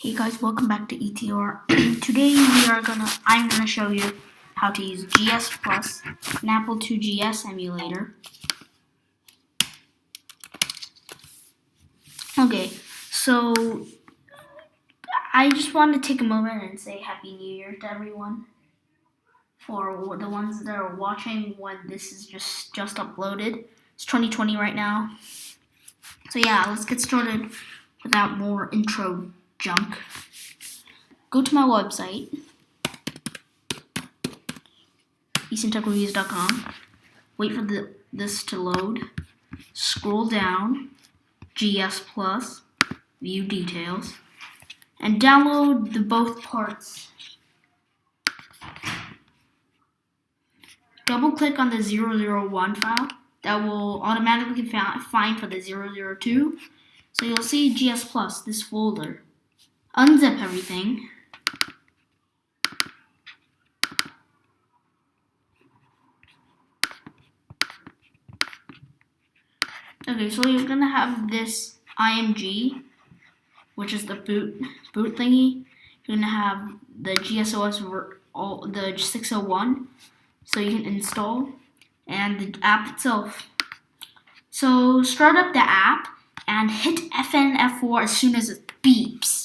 Hey guys, welcome back to ETR. Today I'm gonna show you how to use GSplus, an Apple IIgs emulator. Okay, so I just want to take a moment and say Happy New Year to everyone. For the ones that are watching when this is just uploaded, it's 2020 right now. So yeah, let's get started without more intro junk. Go to my website, easytechreviews.com. Wait for this to load. Scroll down, GSplus, view details, and download the both parts. Double click on the 001 file. That will automatically find for the 002. So you'll see GSplus, this folder. Unzip everything. Okay, so you're gonna have this IMG, which is the boot thingy. You're gonna have the GSOS the 601, so you can install, and the app itself. So start up the app and hit FN F4 as soon as it beeps.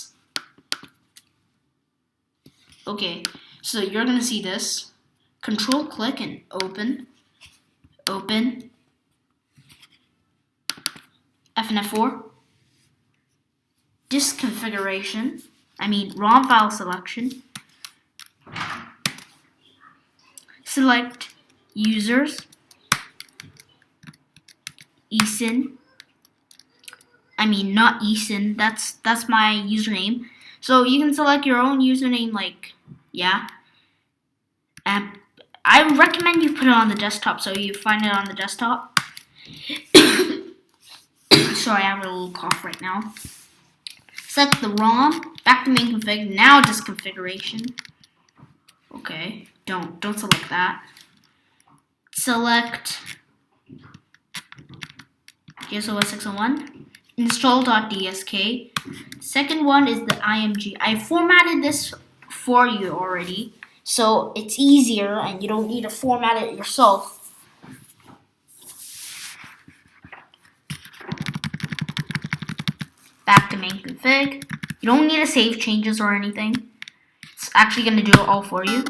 Okay, so you're gonna see this. Control click and open. FN F4. Disk configuration. ROM file selection. Select users. Eason. Not Eason. That's my username. So you can select your own username, And I recommend you put it on the desktop so you find it on the desktop. Sorry, I have a little cough right now. Select the ROM, back to main config, now disk configuration. Okay, don't select that. Select GSOS 601, install.dsk. Second one is the IMG. I formatted this for you already, so it's easier and you don't need to format it yourself. Back to main config. You don't need to save changes or anything. It's actually going to do it all for you.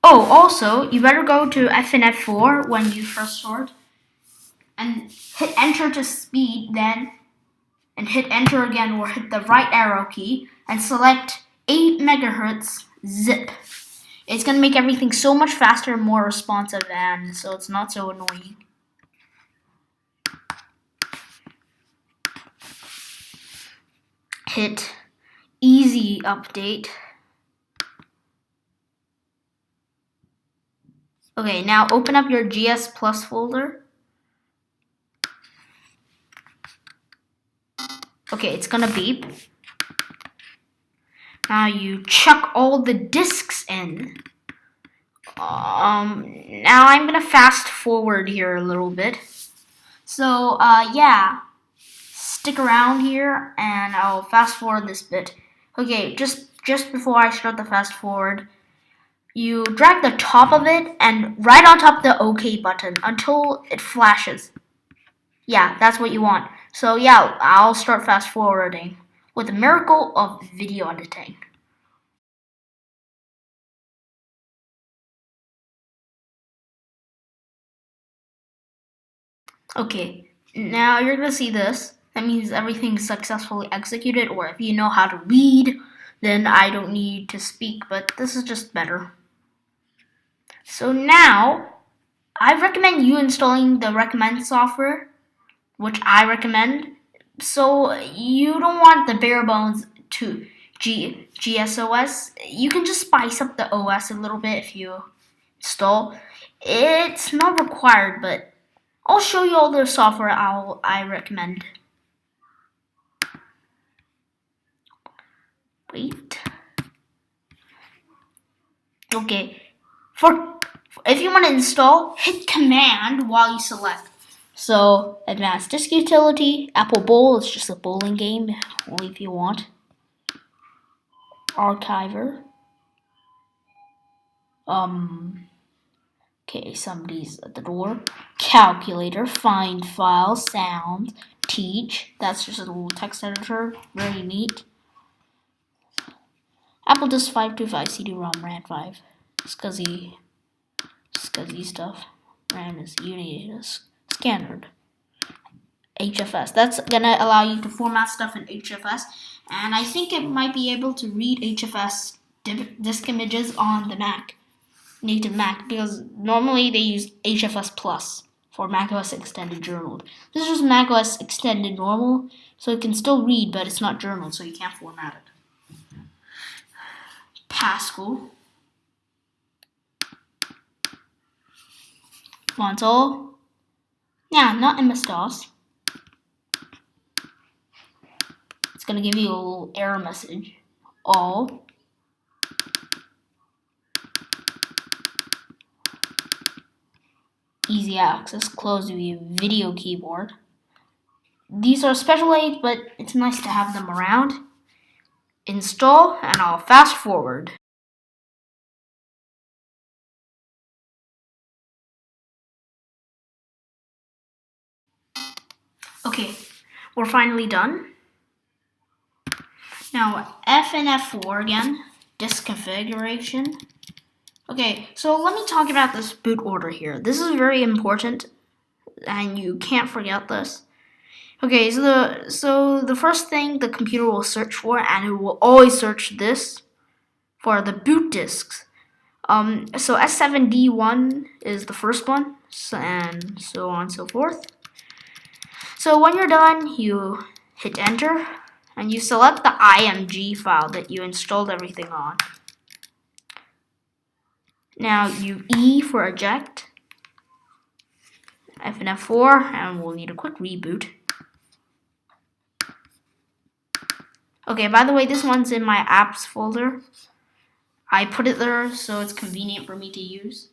Oh, also, you better go to FN F4 when you first start and hit enter to speed, then and hit enter again or hit the right arrow key and select 8 megahertz zip. It's going to make everything so much faster and more responsive, and so it's not so annoying. Hit easy update. Okay, now open up your GSplus folder. Okay, it's gonna beep. Now you chuck all the disks in. Now I'm gonna fast forward here a little bit. So yeah, stick around here and I'll fast forward this bit. Okay, just before I start the fast forward, you drag the top of it and right on top of the OK button until it flashes. Yeah, that's what you want. So yeah, I'll start fast forwarding with the miracle of video editing. Okay, now you're gonna see this. That means everything's successfully executed, or if you know how to read, then I don't need to speak, but this is just better. So now, I recommend you installing the recommend software, which I recommend. So you don't want the bare bones to GSOS. You can just spice up the OS a little bit if you install. It's not required, but I'll show you all the software I recommend. Wait. Okay. If you want to install, hit command while you select. So, advanced disk utility, Apple Bowl is just a bowling game, only if you want. Archiver. Okay, somebody's at the door. Calculator, find file, sound, teach. That's just a little text editor, very neat. Apple Disk 525 CD-ROM RAM 5. SCSI stuff. RAM is Unity standard. HFS. That's gonna allow you to format stuff in HFS, and I think it might be able to read HFS disk images on the Mac, native Mac, because normally they use HFS Plus for macOS Extended Journaled. This is macOS Extended Normal, so it can still read, but it's not journaled, so you can't format it. Pascal. Console. Yeah, not MS-DOS. It's going to give you a little error message. All. Easy access. Close view. Video keyboard. These are special aids, but it's nice to have them around. Install, and I'll fast forward. Okay, we're finally done. Now, F and F4 again, disk configuration. Okay, so let me talk about this boot order here. This is very important, and you can't forget this. Okay, so the first thing the computer will search for, and it will always search this, for the boot disks. So S7D1 is the first one, and so on and so forth. So when you're done, you hit enter, and you select the IMG file that you installed everything on. Now you E for eject, F and F4, and we'll need a quick reboot. Okay, by the way, this one's in my apps folder. I put it there so it's convenient for me to use.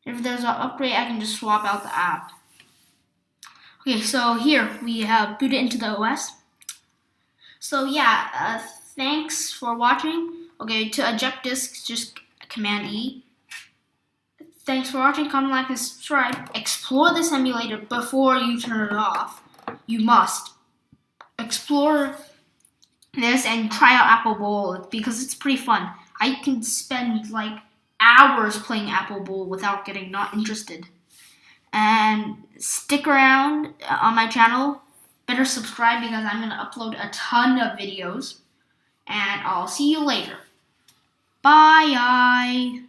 If there's an upgrade, I can just swap out the app. Okay, so here we have booted into the OS. So yeah, thanks for watching. Okay, to eject disks, just Command E. Thanks for watching. Comment, like, and subscribe. Explore this emulator before you turn it off. You must explore this and try out Apple Bowl because it's pretty fun. I can spend like hours playing Apple Bowl without getting not interested. And stick around on my channel. Better subscribe because I'm going to upload a ton of videos. And I'll see you later. Bye.